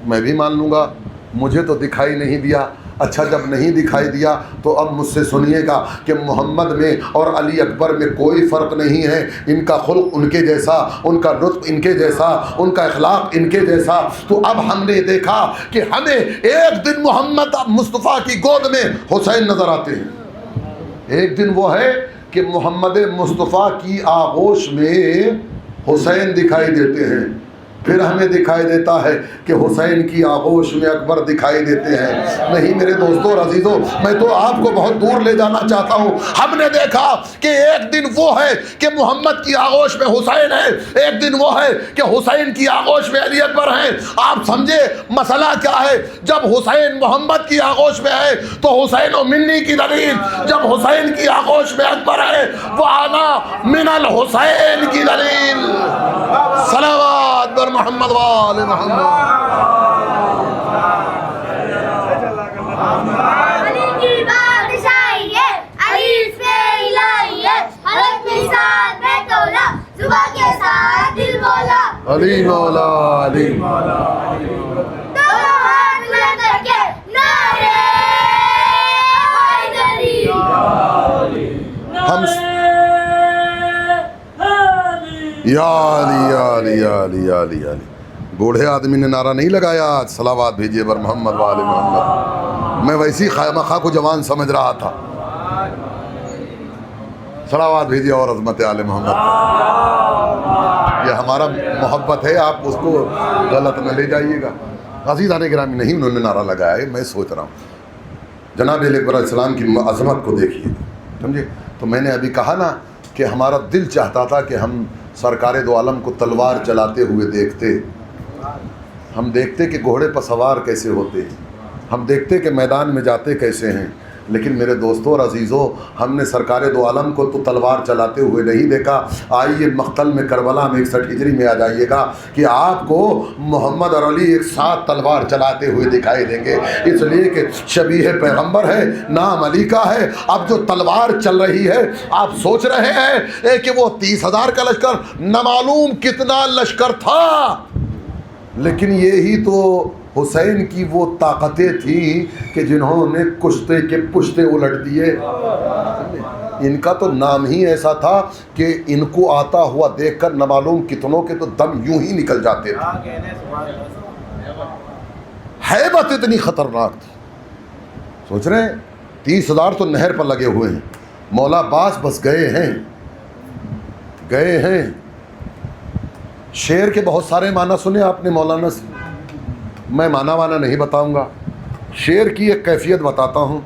میں بھی مان لوں گا. مجھے تو دکھائی نہیں دیا. اچھا, جب نہیں دکھائی دیا تو اب مجھ سے سنیے گا کہ محمد میں اور علی اکبر میں کوئی فرق نہیں ہے. ان کا خلق ان کے جیسا, ان کا نطق ان کے جیسا, ان کا اخلاق ان کے جیسا. تو اب ہم نے دیکھا کہ ہمیں ایک دن محمد مصطفیٰ کی گود میں حسین نظر آتے ہیں, ایک دن وہ ہے کہ محمد مصطفیٰ کی آغوش میں حسین دکھائی دیتے ہیں. پھر ہمیں دکھائی دیتا ہے کہ حسین کی آغوش میں اکبر دکھائی دیتے ہیں. نہیں میرے دوستوں اور عزیزوں, میں تو آپ کو بہت دور لے جانا چاہتا ہوں. ہم نے دیکھا کہ ایک دن وہ ہے کہ محمد کی آغوش میں حسین ہے, ایک دن وہ ہے کہ حسین کی آغوش میں علی اکبر ہیں. آپ سمجھے مسئلہ کیا ہے؟ جب حسین محمد کی آغوش میں ہے تو حسین و منی کی دلیل, جب حسین کی آغوش میں اکبر ہے وہ آنا من الحسین کی دلیل. صلوات بر محمد وآل محمد. علی کی بادشاہی ہے, علی اس میں الہی ہے, حرم کے ساتھ میں تولا, زباں کے ساتھ دل بولا. علی مولا علی. دونوں ہاتھ بلند کر کے نعرے حیدری. ہم یا علی یا علی یا علی یا علی یا علی. بوڑھے آدمی نے نعرہ نہیں لگایا آج صلوات بھیجیے بر محمد وآل محمد. میں ویسی خواہ کو جوان سمجھ رہا تھا. صلوات بھیجیے اور عظمت آل محمد. یہ ہمارا محبت ہے, آپ اس کو غلط نہ لے جائیے گا. عزیزان گرامی, نہیں انہوں نے نعرہ لگایا ہے, میں سوچ رہا ہوں جناب علی اکبر علیہ السلام کی عظمت کو دیکھیے, سمجھے. تو میں نے ابھی کہا نا کہ ہمارا دل چاہتا تھا کہ ہم سرکار دو عالم کو تلوار چلاتے ہوئے دیکھتے. ہم دیکھتے کہ گھوڑے پر سوار کیسے ہوتے ہیں, ہم دیکھتے کہ میدان میں جاتے کیسے ہیں. لیکن میرے دوستوں اور عزیزوں, ہم نے سرکار دو عالم کو تو تلوار چلاتے ہوئے نہیں دیکھا. آئیے مقتل میں کربلا میں 61 ہجری میں آ جائیے گا کہ آپ کو محمد اور علی ایک ساتھ تلوار چلاتے ہوئے دکھائی دیں گے. اس لیے کہ شبیہ پیغمبر ہے, نام علی کا ہے. اب جو تلوار چل رہی ہے, آپ سوچ رہے ہیں کہ وہ 30,000 کا لشکر, نامعلوم کتنا لشکر تھا, لیکن یہی تو حسین کی وہ طاقتیں تھیں کہ جنہوں نے کشتے کے پشتے الٹ دیے. ان کا تو نام ہی ایسا تھا کہ ان کو آتا ہوا دیکھ کر نہ معلوم کتنوں کے تو دم یوں ہی نکل جاتے تھے. ہیبت اتنی خطرناک تھی. سوچ رہے ہیں 30,000 تو نہر پر لگے ہوئے ہیں. مولا عباس بس گئے ہیں. شعر کے بہت سارے معنی سنے آپ نے مولانا سے, میں معنی وانا نہیں بتاؤں گا. شعر کی ایک کیفیت بتاتا ہوں.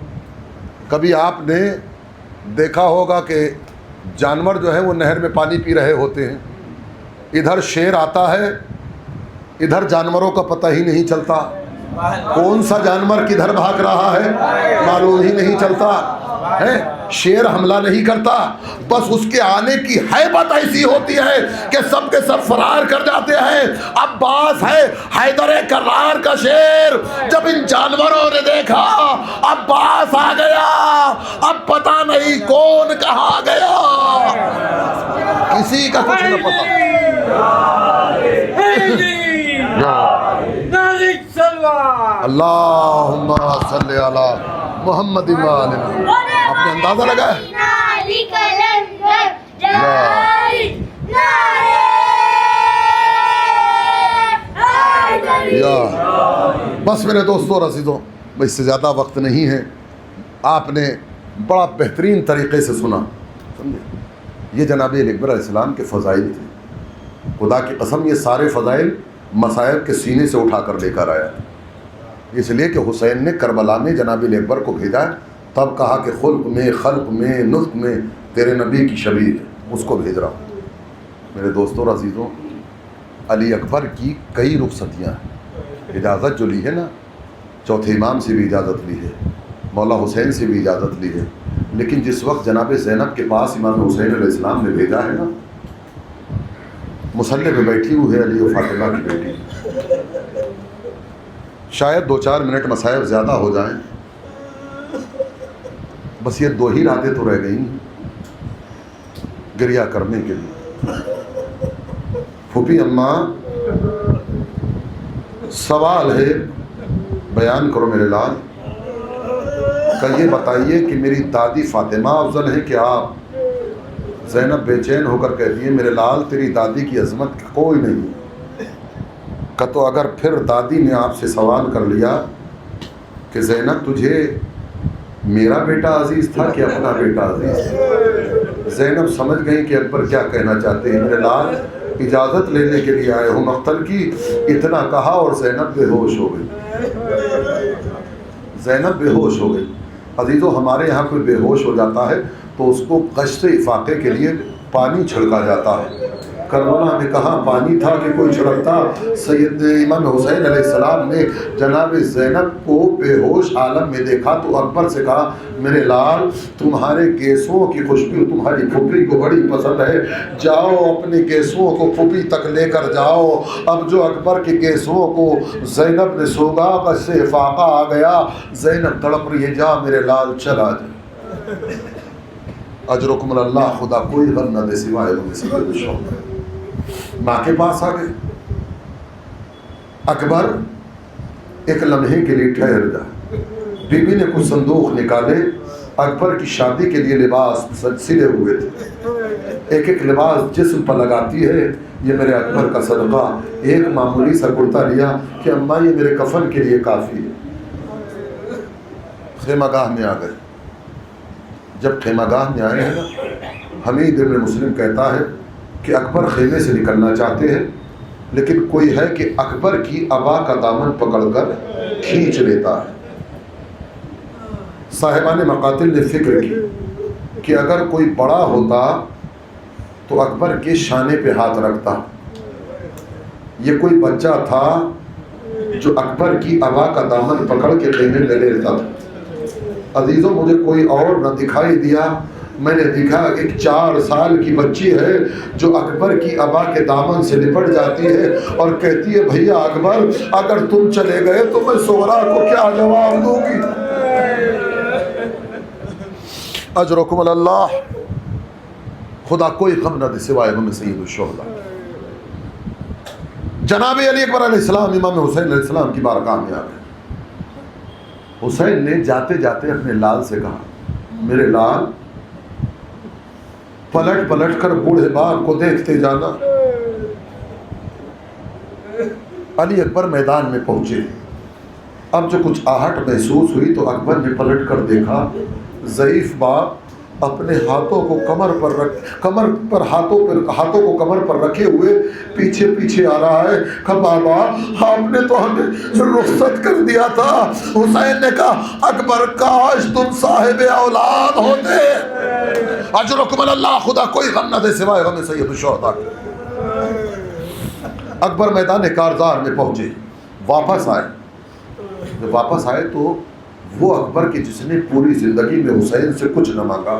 کبھی آپ نے دیکھا ہوگا کہ جانور جو ہے وہ نہر میں پانی پی رہے ہوتے ہیں, ادھر شیر آتا ہے, ادھر جانوروں کا پتہ ہی نہیں چلتا, کون سا جانور کدھر بھاگ رہا ہے معلوم ہی نہیں چلتا ہے. شیر حملہ نہیں کرتا, بس اس کے آنے کی ہیبت ایسی ہوتی ہے کہ سب کے سب فرار کر جاتے ہیں. عباس ہے حیدر کرار کا شیر, جب ان جانوروں نے دیکھا عباس آ گیا, اب پتہ نہیں کون کہاں گیا, کسی کا کچھ نہ پتا. اللہم صلی علی محمد و آل محمد. آپ نے اندازہ لگایا بس میرے دوستوں اور عزیزوں, اس سے زیادہ وقت نہیں ہے. آپ نے بڑا بہترین طریقے سے سنا, سمجھے. یہ جناب علی اکبر علیہ السلام کے فضائل تھے. خدا کی قسم یہ سارے فضائل مصائب کے سینے سے اٹھا کر لے کر آیا, اس لیے کہ حسین نے کربلا میں جناب علی اکبر کو بھیجا, تب کہا کہ خلق میں نطق میں تیرے نبی کی شبیہ ہے, اس کو بھیج رہا ہوں. میرے دوستوں اور عزیزوں, علی اکبر کی کئی رخصتیاں ہیں. اجازت جو لی ہے نا, چوتھے امام سے بھی اجازت لی ہے, مولا حسین سے بھی اجازت لی ہے، لیکن جس وقت جناب زینب کے پاس امام حسین علیہ السلام نے بھیجا ہے نا، مصلی پہ بیٹھی ہوئی ہے علی و فاطمہ کی بیٹی، شاید 2-4 منٹ مصائب زیادہ ہو جائیں، بس یہ 2 ہی راتیں تو رہ گئی گریہ کرنے کے لیے۔ پھوپھی اماں، سوال ہے، بیان کرو میرے لال، کہ یہ بتائیے کہ میری دادی فاطمہ افضل ہے کہ آپ؟ زینب بے چین ہو کر کہتی ہے میرے لال تیری دادی کی عظمت کوئی نہیں۔ کہ تو اگر پھر دادی نے آپ سے سوال کر لیا کہ زینب تجھے میرا بیٹا عزیز تھا کہ اپنا بیٹا عزیز تھا؟ زینب سمجھ گئی کہ اکبر کیا کہنا چاہتے ہیں، میرے لال اجازت لینے کے لیے آئے ہوں مقتل کی، اتنا کہا اور زینب بے ہوش ہو گئی۔ زینب بے ہوش ہو گئی۔ عزیزو، ہمارے یہاں کوئی بے ہوش ہو جاتا ہے تو اس کو قشط افاقے کے لیے پانی چھڑکا جاتا ہے۔ کربلا میں کہاں پانی تھا کہ کوئی چھڑکتا؟ سید امام حسین علیہ السلام نے جناب زینب کو بے ہوش عالم میں دیکھا تو اکبر سے کہا میرے لال تمہارے گیسوں کی خوشبو تمہاری پھوپھی کو بڑی پسند ہے، جاؤ اپنے گیسوں کو پھوپھی تک لے کر جاؤ۔ اب جو اکبر کے گیسوں کو زینب نے سوگا قص افاقہ آ گیا، زینب تڑپ رہی ہے، جا میرے لال چلا جا، اجرکم اللہ، خدا کوئی غم نہ دے سوائے غم سید شوق۔ ماں کے پاس آ گئے، اکبر ایک لمحے کے لیے ٹھہر جا۔ بی بی نے کچھ صندوق نکالے، اکبر کی شادی کے لیے لباس سلے ہوئے تھے، ایک ایک لباس جسم پر لگاتی ہے، یہ میرے اکبر کا صدقہ۔ ایک معمولی سا کرتا لیا کہ اماں یہ میرے کفن کے لیے کافی ہے۔ خیمہ گاہ میں آ گئے۔ جب خیمہ گاہ میں آئے ہیں، حمید ابن مسلم کہتا ہے کہ اکبر خیمے سے نکلنا چاہتے ہیں، لیکن کوئی ہے کہ اکبر کی عبا کا دامن پکڑ کر کھینچ لیتا ہے۔ صاحبان مقاتل نے فکر کی کہ اگر کوئی بڑا ہوتا تو اکبر کے شانے پہ ہاتھ رکھتا، یہ کوئی بچہ تھا جو اکبر کی عبا کا دامن پکڑ کے خیمے میں لے لیتا تھا۔ عزیزوں، مجھے کوئی اور نہ دکھائی دیا، میں نے دیکھا ایک 4 سال کی بچی ہے جو اکبر کی عبا کے دامن سے لپٹ جاتی ہے اور کہتی ہے بھیا اکبر اگر تم چلے گئے تو میں سغرا کو کیا جواب دوں گی؟ اجرکم اللہ، خدا کوئی غم نہ دے سوائے غم سید الشہداء۔ جناب علی اکبر علیہ السلام امام حسین علیہ السلام کی بارگاہ میں آ گئے۔ حسین نے جاتے جاتے اپنے لال سے کہا میرے لال پلٹ پلٹ کر بوڑھے باپ کو دیکھتے جانا۔ علی اکبر میدان میں پہنچے، اب جو کچھ آہٹ محسوس ہوئی تو اکبر نے پلٹ کر دیکھا، ضعیف باپ اپنے ہاتھوں کو ہاتھوں کو کمر پر رکھے ہوئے پیچھے پیچھے آ رہا ہے کہ بابا آپ نے تو ہمیں رخصت کر دیا تھا۔ حسین نے کہا اکبر کاش تم صاحب اولاد ہوتے۔ اجرکم اللہ، خدا کوئی غم نہ دے سوائے غم سید الشہداء۔ اکبر میدان کارزار میں پہنچے، واپس آئے۔ جب واپس آئے تو وہ اکبر کی جس نے پوری زندگی میں حسین سے کچھ نہ مانگا،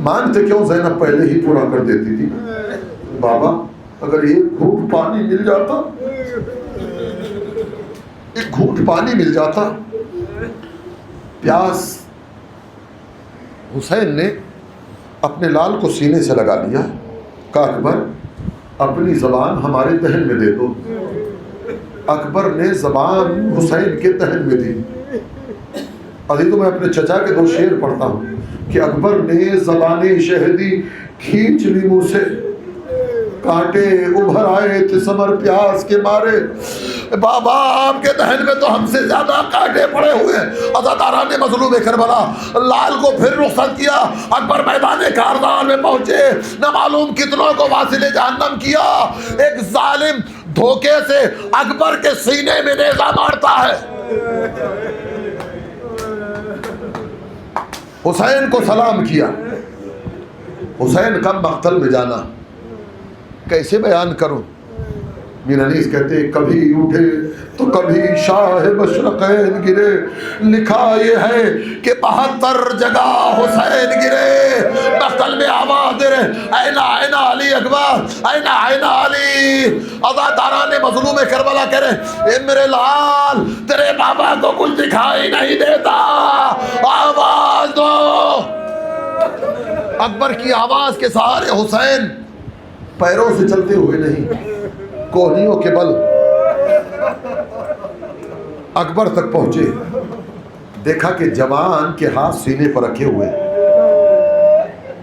مانگتے کیوں زینب پہلے ہی پورا کر دیتی تھی۔ بابا اگر ایک گھونٹ پانی مل جاتا، ایک گھونٹ پانی مل جاتا، پیاس۔ حسین نے اپنے لال کو سینے سے لگا لیا، کہا اکبر اپنی زبان ہمارے دہن میں دے دو۔ اکبر نے زبان حسین کے دہن میں دی۔ ابھی تو میں اپنے چچا کے 2 شعر پڑھتا ہوں کہ اکبر نے زبان شہدی کھینچ لی منہ سے، کانٹے ابھر آئے تھے سمر پیاس کے مارے۔ بابا آپ کے دہن میں تو ہم سے زیادہ کانٹے پڑے ہوئے ہیں۔ عزاداران نے مظلوم کربلا لال کو پھر رخصت کیا۔ اکبر میدان کارزار میں پہنچے، نہ معلوم کتنوں کو واصل جہنم کیا۔ ایک ظالم دھوکے سے اکبر کے سینے میں نیزہ مارتا ہے۔ حسین کو سلام کیا۔ حسین کب مقتل میں جانا کیسے بیان کروں؟ میر انیس کہتے کبھی اٹھے تو کبھی شاہ مشرقین گرے، لکھا یہ ہے کہ 72 جگہ حسین گرے، مقتل میں آواز دے رہے این این علی اکبر، این این علی۔ ازاداران مظلوم کربلا کہہ رہے اے میرے لال تیرے بابا کو کچھ دکھائی نہیں دیتا، آواز دو۔ اکبر کی آواز کے سہارے حسین پیروں سے چلتے ہوئے نہیں، کوہنیوں کے بل اکبر تک پہنچے۔ دیکھا کہ جوان کے ہاتھ سینے پر رکھے ہوئے،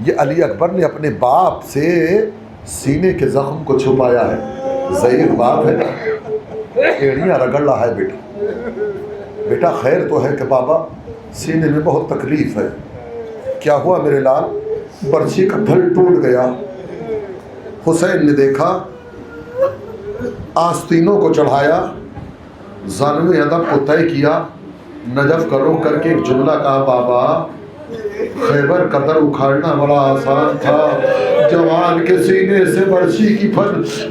یہ علی اکبر نے اپنے باپ سے سینے کے زخم کو چھپایا ہے۔ ضعیف باپ ہے نا، ایڑیاں رگڑ رہا ہے بیٹا خیر تو ہے کہ بابا سینے میں بہت تکلیف ہے۔ کیا ہوا میرے لال؟ برچھی کا پھل ٹوٹ گیا۔ حسین نے دیکھا، آستینوں کو چڑھایا، زانوِ ادب کو طے کیا، نجف کا رخ کر کے ایک جملہ کہا، بابا خیبر کا در اکھاڑنا بڑا آسان تھا، جوان کے سینے سے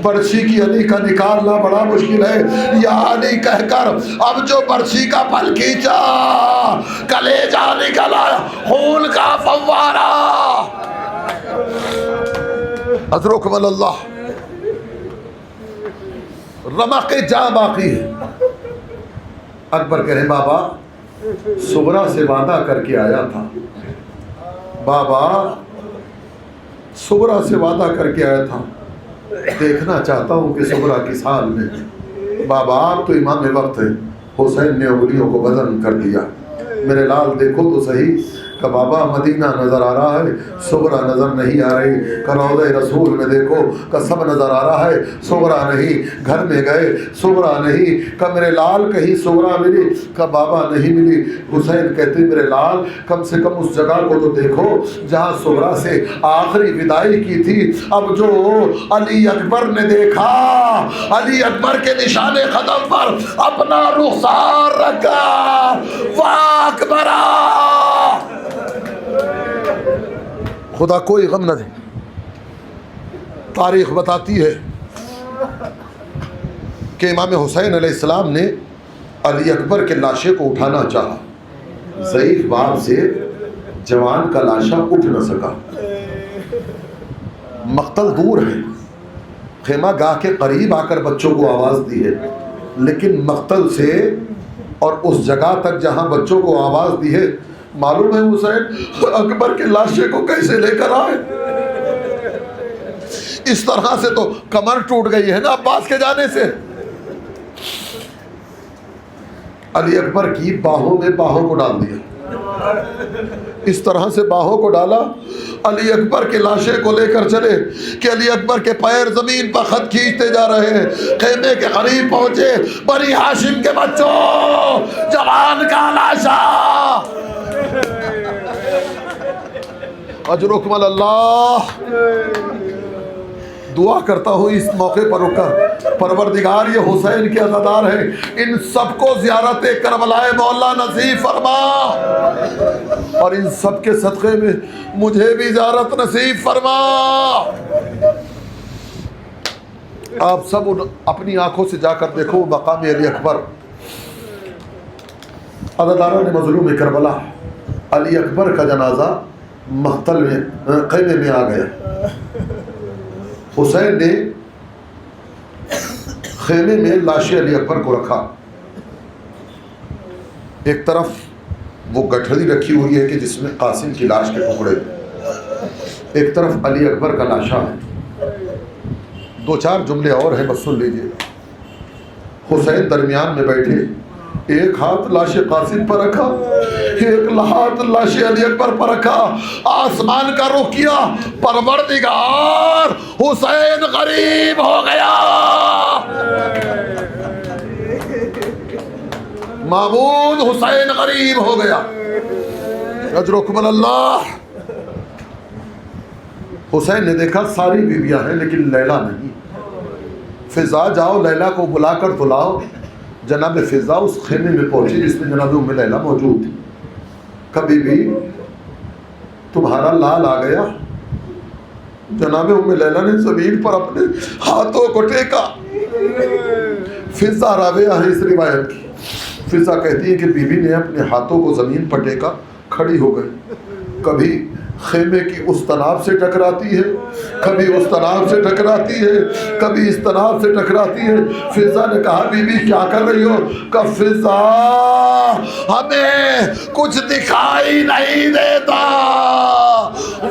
برچھی کی علی کا نکالنا بڑا مشکل ہے۔ یا علی کہہ کر اب جو برچھی کا پھل کھینچا، کلیجہ نکلا خون کا فوارہ۔ حضرکم اللہ، رمق جاں باقی ہے۔ اکبر کہے بابا صغرا سے وعدہ کر کے آیا تھا، بابا صغرا سے وعدہ کر کے آیا تھا، دیکھنا چاہتا ہوں کہ صغرا کس حال میں ہے۔ بابا آپ تو امام وقت ہے۔ حسین نے انگلیوں کو بدن کر دیا۔ میرے لال دیکھو تو صحیح کہ بابا مدینہ نظر آ رہا ہے، صغرا نظر نہیں آ رہی، کہ روضہ رسول میں دیکھو کہ سب نظر آ رہا ہے، صغرا نہیں۔ گھر میں گئے، صغرا نہیں، کہ میرے لال کہیں صغرا ملی، کہ بابا نہیں ملی۔ حسین کہتے میرے لال کم سے کم اس جگہ کو تو دیکھو جہاں صغرا سے آخری وداعی کی تھی۔ اب جو علی اکبر نے دیکھا، علی اکبر کے نشان قدم پر اپنا رخسار رکھا، واہ اکبرا، خدا کوئی غم نہ دے۔ تاریخ بتاتی ہے کہ امام حسین علیہ السلام نے علی اکبر کے لاشے کو اٹھانا چاہا، ضعیف باپ سے جوان کا لاشا اٹھ نہ سکا۔ مقتل دور ہے، خیمہ گاہ کے قریب آ کر بچوں کو آواز دی ہے، لیکن مقتل سے اور اس جگہ تک جہاں بچوں کو آواز دی ہے، معلوم ہے حسین اکبر کے لاشے کو کیسے لے کر آئے۔ اس طرح سے تو کمر ٹوٹ گئی ہے نا عباس کے جانے سے۔ علی اکبر کی باہوں میں باہوں کو ڈال دیا، اس طرح سے باہوں کو ڈالا، علی اکبر کے لاشے کو لے کر چلے کہ علی اکبر کے پیر زمین پر خط کھینچتے جا رہے ہیں۔ خیمے کے قریب پہنچے، بنی ہاشم کے بچوں، جوان کا لاشا۔ اجرکم اللہ، دعا کرتا ہوں اس موقع پر رک کر، پروردگار یہ حسین کے عزادار ہیں، ان سب کو زیارت کربلا مولا نصیب فرما، اور ان سب کے صدقے میں مجھے بھی زیارت نصیب فرما۔ آپ سب اپنی آنکھوں سے جا کر دیکھو مقام علی اکبر، عزاداران مظلوم کربلا۔ علی اکبر کا جنازہ مقتل میں خیمے میں آ گیا۔ حسین نے خیمے میں لاش علی اکبر کو رکھا، ایک طرف وہ گٹھڑی رکھی ہوئی ہے کہ جس میں قاسم کی لاش کے ٹکڑے، ایک طرف علی اکبر کا لاشا ہے۔ دو چار جملے اور ہیں، بس سن لیجیے۔ حسین درمیان میں بیٹھے، ایک ہاتھ لاش قاسم پر رکھا، ایک ہاتھ لاش علی اکبر پر رکھا، آسمان کا رخ کیا، پروردگار حسین غریب ہو گیا، معبود حسین غریب ہو گیا۔ اجرکم اللہ۔ حسین نے دیکھا ساری بیویاں ہیں لیکن لیلا نہیں، فضا جاؤ لیلا کو بلا کر تو لاؤ۔ جناب فضا اس خیمے میں پہنچی جس میں جناب ام لیلا موجود تھی۔ کبھی بھی تمہارا لال آ گیا؟ جناب ام لیلا نے زمین پر اپنے ہاتھوں کو ٹیکا، فضہ راویہ ہے اس روایت کی. فضہ کہتی ہے کہ بی بی نے اپنے ہاتھوں کو زمین پر ٹیکا، کھڑی ہو گئی، کبھی خیمے کی اس طناب سے ٹکراتی ہے، کبھی اس طناب سے ٹکراتی ہے، کبھی اس طناب سے ٹکراتی ہے. فضہ نے کہا بی بی کیا کر رہی ہو؟ کہ فضہ ہمیں کچھ دکھائی نہیں دیتا،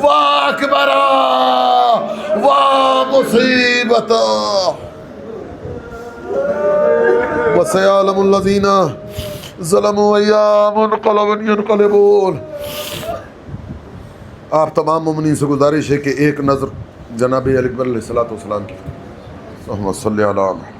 واہ اکبر واہ مصیبت، وَسَيَعْلَمُ الَّذِينَ ظَلَمُوا أَيَّ مُنْقَلَبٍ يَنْقَلِبُونَ. آپ تمام مومنین سے گزارش ہے کہ ایک نظر جناب علی اکبر علیہ الصلوۃ والسلام کی. اللہم صلی علی محمد.